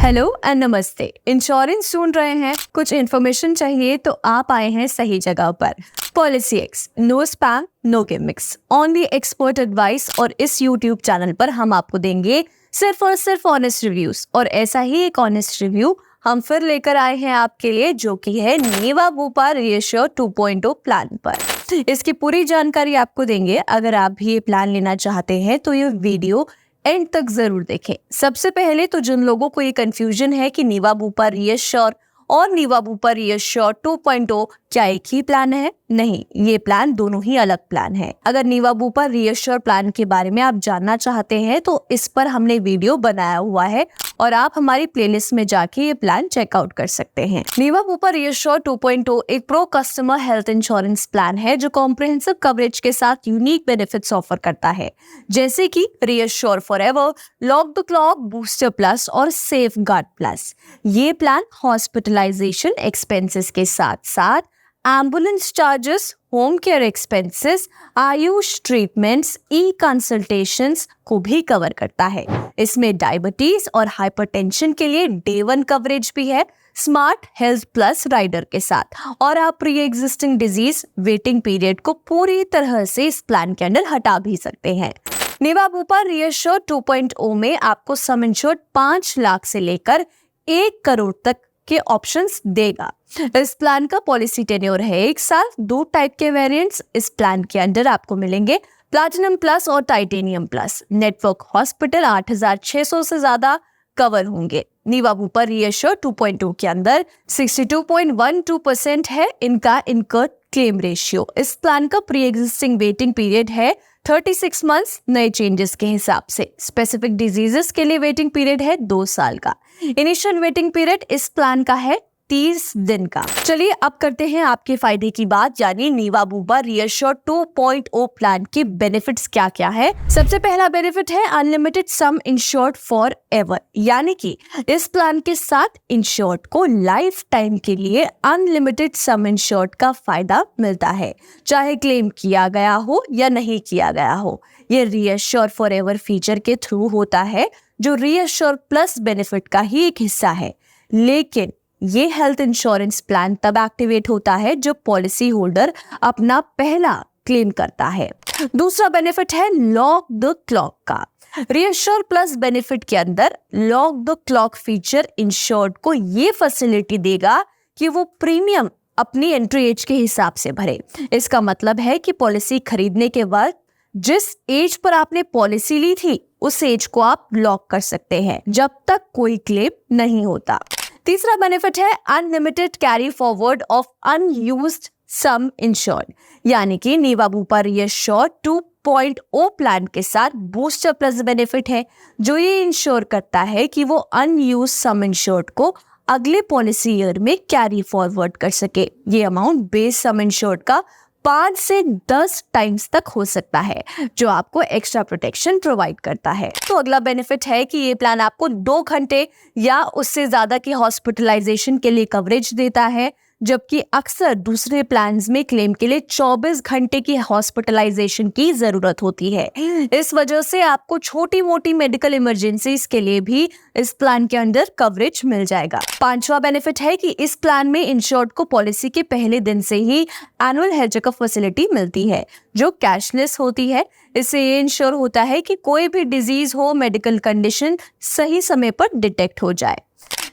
Hello and नमस्ते। Insurance सुन रहे हैं, कुछ इन्फॉर्मेशन चाहिए तो आप आए हैं सही जगह पर। Policy X, no spam no gimmicks, only expert advice. और इस यूट्यूब चैनल पर हम आपको देंगे सिर्फ और सिर्फ ऑनेस्ट रिव्यूज। और ऐसा ही एक ऑनेस्ट रिव्यू हम फिर लेकर आए हैं आपके लिए, जो कि है नीवा बुपा रीएश्योर 2.0 प्लान पर। इसकी पूरी जानकारी आपको देंगे। अगर आप भी ये प्लान लेना चाहते हैं तो ये वीडियो एंड तक जरूर देखें। सबसे पहले तो जिन लोगों को ये कंफ्यूजन है कि नीवा बुपा रीएश्योर और नीवा बुपा रीएश्योर 2.0 क्या एक ही प्लान है, नहीं, ये प्लान दोनों ही अलग प्लान है। अगर नीवा बुपा रीएश्योर प्लान के बारे में आप जानना चाहते हैं तो इस पर हमने वीडियो बनाया हुआ है और आप हमारी प्लेलिस्ट में जाके ये प्लान चेकआउट कर सकते हैं। नीवा बुपा रीएश्योर 2.0 एक pro customer health insurance plan है जो कॉम्प्रिहेंसिव कवरेज के साथ यूनिक बेनिफिट्स ऑफर करता है, जैसे कि reassure forever, lock the clock, booster plus और सेफ गार्ड प्लस। ये प्लान हॉस्पिटलाइजेशन एक्सपेंसेस के साथ साथ ambulance charges, home care expenses, Ayush treatments, e consultations को भी कवर करता है। इसमें डायबिटीज और हाइपरटेंशन के लिए डे 1 कवरेज भी है स्मार्ट हेल्थ प्लस राइडर के साथ। और आप pre existing disease waiting period को पूरी तरह से इस प्लान के अंदर हटा भी सकते हैं। नीवा बुपा रीएश्योर 2.0 में आपको सम इंश्योर्ड 5 लाख से लेकर 1 करोड़ तक के ऑप्शंस देगा। इस प्लान का पॉलिसी टेन्योर है 1 साल। 2 टाइप के वेरिएंट्स इस प्लान के अंदर आपको मिलेंगे, प्लैटिनम प्लस और टाइटेनियम प्लस। नेटवर्क हॉस्पिटल 8600 से ज्यादा कवर होंगे। नीवा बुपा रीएश्योर 2.0 के अंदर 62.12% है इनका इनकर्ड क्लेम रेशियो। इस प्लान का प्री एग्जिस्टिंग वेटिंग पीरियड है 36 मंथ्स नए चेंजेस के हिसाब से। स्पेसिफिक डिजीजेस के लिए वेटिंग पीरियड है 2 साल का। इनिशियल वेटिंग पीरियड इस प्लान का है 30 दिन का। चलिए अब करते हैं आपके फायदे की बात, यानी नीवा बुपा रीएश्योर 2.0 प्लान के बेनिफिट्स क्या क्या है। सबसे पहला बेनिफिट है unlimited some insured for ever, यानी कि इस प्लान के साथ इंश्योर्ड को लाइफ टाइम के लिए अनलिमिटेड सम इंश्योर्ड का फायदा मिलता है, चाहे क्लेम किया गया हो या नहीं किया गया हो। ये रीएश्योर फॉर एवर फीचर के थ्रू होता है, जो रीएश्योर प्लस बेनिफिट का ही एक हिस्सा है। लेकिन ये हेल्थ इंश्योरेंस प्लान तब एक्टिवेट होता है जब पॉलिसी होल्डर अपना पहला क्लेम करता है। दूसरा बेनिफिट है लॉक द क्लॉक का। रीएश्योर प्लस बेनिफिट के अंदर lock the clock feature insured को ये फैसिलिटी देगा कि वो प्रीमियम अपनी एंट्री एज के हिसाब से भरे। इसका मतलब है कि पॉलिसी खरीदने के बाद जिस एज पर आपने पॉलिसी ली थी उस एज को आप लॉक कर सकते हैं जब तक कोई क्लेम नहीं होता। तीसरा बेनिफिट है unlimited carry forward of unused some insured, यानी कि नीवा बुपा रीएश्योर 2.0 प्लान के साथ बूस्टर प्लस बेनिफिट है, जो ये इंश्योर करता है कि वो अनयूज्ड सम इंश्योर्ड को अगले पॉलिसी ईयर में कैरी फॉरवर्ड कर सके। ये अमाउंट बेस सम इंश्योर्ड का 5 से 10 टाइम्स तक हो सकता है, जो आपको एक्स्ट्रा प्रोटेक्शन प्रोवाइड करता है। तो अगला बेनिफिट है कि ये प्लान आपको 2 घंटे या उससे ज्यादा की हॉस्पिटलाइजेशन के लिए कवरेज देता है, जबकि अक्सर दूसरे प्लान्स में क्लेम के लिए 24 घंटे की हॉस्पिटलाइजेशन की जरूरत होती है। इस वजह से आपको छोटी मोटी मेडिकल इमरजेंसीज के लिए भी इस प्लान के अंदर कवरेज मिल जाएगा। 5वां बेनिफिट है कि इस प्लान में इंश्योर्ड को पॉलिसी के पहले दिन से ही एनुअल हेल्थ चेकअप फैसिलिटी मिलती है, जो कैशलेस होती है। इससे ये इंश्योर होता है कि कोई भी डिजीज हो, मेडिकल कंडीशन सही समय पर डिटेक्ट हो जाए।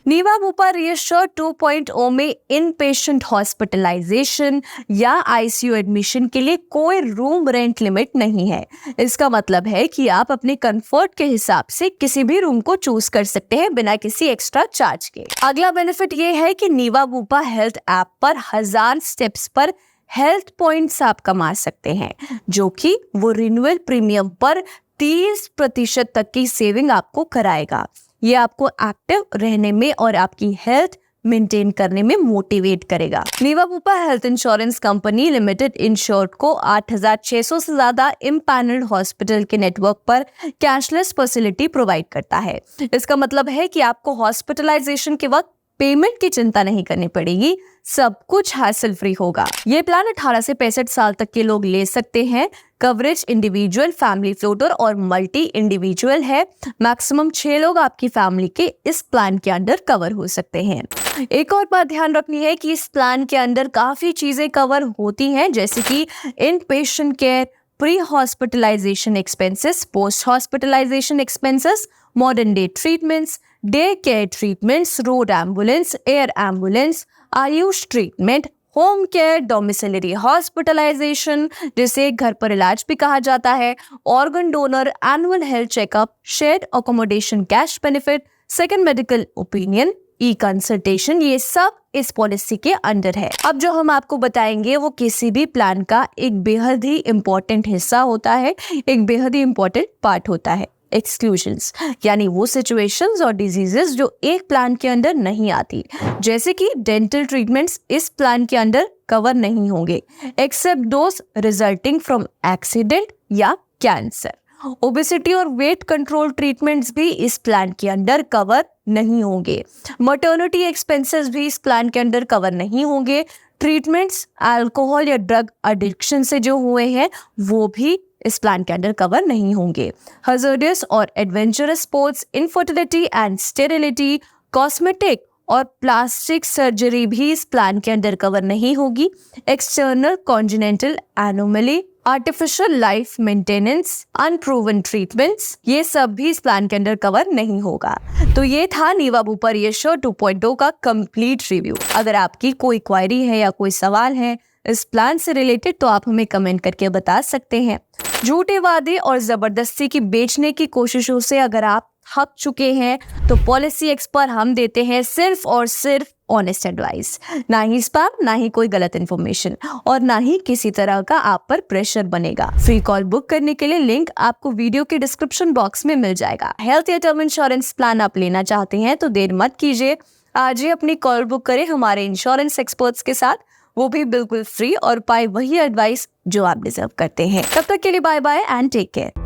नीवा बुपा रीएश्योर 2.0 में इन पेशेंट हॉस्पिटलाइजेशन या आईसीयू एडमिशन के लिए कोई रूम रेंट लिमिट नहीं है। इसका मतलब है कि आप अपने कंफर्ट के हिसाब से किसी भी रूम को चूज कर सकते हैं बिना किसी एक्स्ट्रा चार्ज के। अगला बेनिफिट ये है कि नीवा बुपा हेल्थ ऐप पर 1000 स्टेप्स पर हेल्थ पॉइंट्स आप कमा सकते हैं, जो कि वो रिन्यूअल प्रीमियम पर 30% तक की सेविंग आपको कराएगा। ये आपको एक्टिव रहने में और आपकी हेल्थ मेंटेन करने में मोटिवेट करेगा। Niva Bupa health insurance company limited insured को 8600 से ज्यादा इम्पैनल्ड हॉस्पिटल के नेटवर्क पर कैशलेस फैसिलिटी प्रोवाइड करता है। इसका मतलब है कि आपको हॉस्पिटलाइजेशन के वक्त पेमेंट की चिंता नहीं करनी पड़ेगी, सब कुछ हासिल फ्री होगा। ये प्लान 18 से 65 साल तक के लोग ले सकते हैं। कवरेज इंडिविजुअल, फैमिली फ्लोटर और मल्टी इंडिविजुअल है। मैक्सिमम 6 लोग आपकी फैमिली के इस प्लान के अंदर कवर हो सकते हैं। एक और बात ध्यान रखनी है कि इस प्लान के अंदर काफी चीजें कवर होती हैं, जैसे कि inpatient care, pre hospitalisation expenses, post hospitalisation expenses, modern day treatments, day care treatments, road ambulance, air ambulance, Ayush treatment, home care, domiciliary hospitalisation जिसे घर पर इलाज भी कहा जाता है, organ donor, annual health checkup, shared accommodation cash benefit, second medical opinion, e consultation, ये सब इस पॉलिसी के अंडर है। अब जो हम आपको बताएंगे वो किसी भी प्लान का एक बेहद ही इंपॉर्टेंट हिस्सा होता है, एक बेहद ही इंपॉर्टेंट पार्ट होता है। एक्सक्लूजन्स यानी वो सिचुएशंस और डिजीजेस जो एक प्लान के अंदर नहीं आती, जैसे कि डेंटल ट्रीटमेंट्स इस प्लान के अंदर कवर नहीं होंगे except those resulting from accident या कैंसर। ओबेसिटी और वेट कंट्रोल ट्रीटमेंट्स भी इस प्लान के अंदर कवर नहीं होंगे। मटर्निटी एक्सपेंसेस भी इस प्लान के अंदर कवर नहीं होंगे। ट्रीटमेंट्स अल्कोहल या ड्रग एडिक्शन से जो हुए हैं वो भी इस प्लान के अंदर कवर नहीं होंगे। हज़ार्डस और adventurous sports, infertility and sterility, cosmetic और प्लास्टिक सर्जरी भी इस प्लान के अंदर कवर नहीं होगी। External congenital anomaly, artificial life maintenance, unproven treatments, ये सब भी इस प्लान के अंदर कवर नहीं होगा। तो ये था नीवा बूपर रिएश्योर 2.0 का कंप्लीट रिव्यू। अगर आपकी कोई क्वेरी है या कोई सवाल है इस प्लान से रिलेटेड तो आप हमें कमेंट करके बता सकते हैं। झूठे वादे और जबरदस्ती की बेचने की कोशिशों से अगर आप थक चुके हैं तो पॉलिसी एक्सपर्ट हम देते हैं सिर्फ और सिर्फ ऑनेस्ट एडवाइस, ना ही स्पैम, ना ही कोई गलत इन्फॉर्मेशन और ना ही किसी तरह का आप पर प्रेशर बनेगा। फ्री कॉल बुक करने के लिए लिंक आपको वीडियो के डिस्क्रिप्शन बॉक्स में मिल जाएगा। हेल्थ या टर्म इंश्योरेंस प्लान आप लेना चाहते हैं तो देर मत कीजिए, आज ही अपनी कॉल बुक करें हमारे इंश्योरेंस एक्सपर्ट्स के साथ, वो भी बिल्कुल फ्री, और पाए वही एडवाइस जो आप डिजर्व करते हैं। तब तक के लिए bye bye and take care.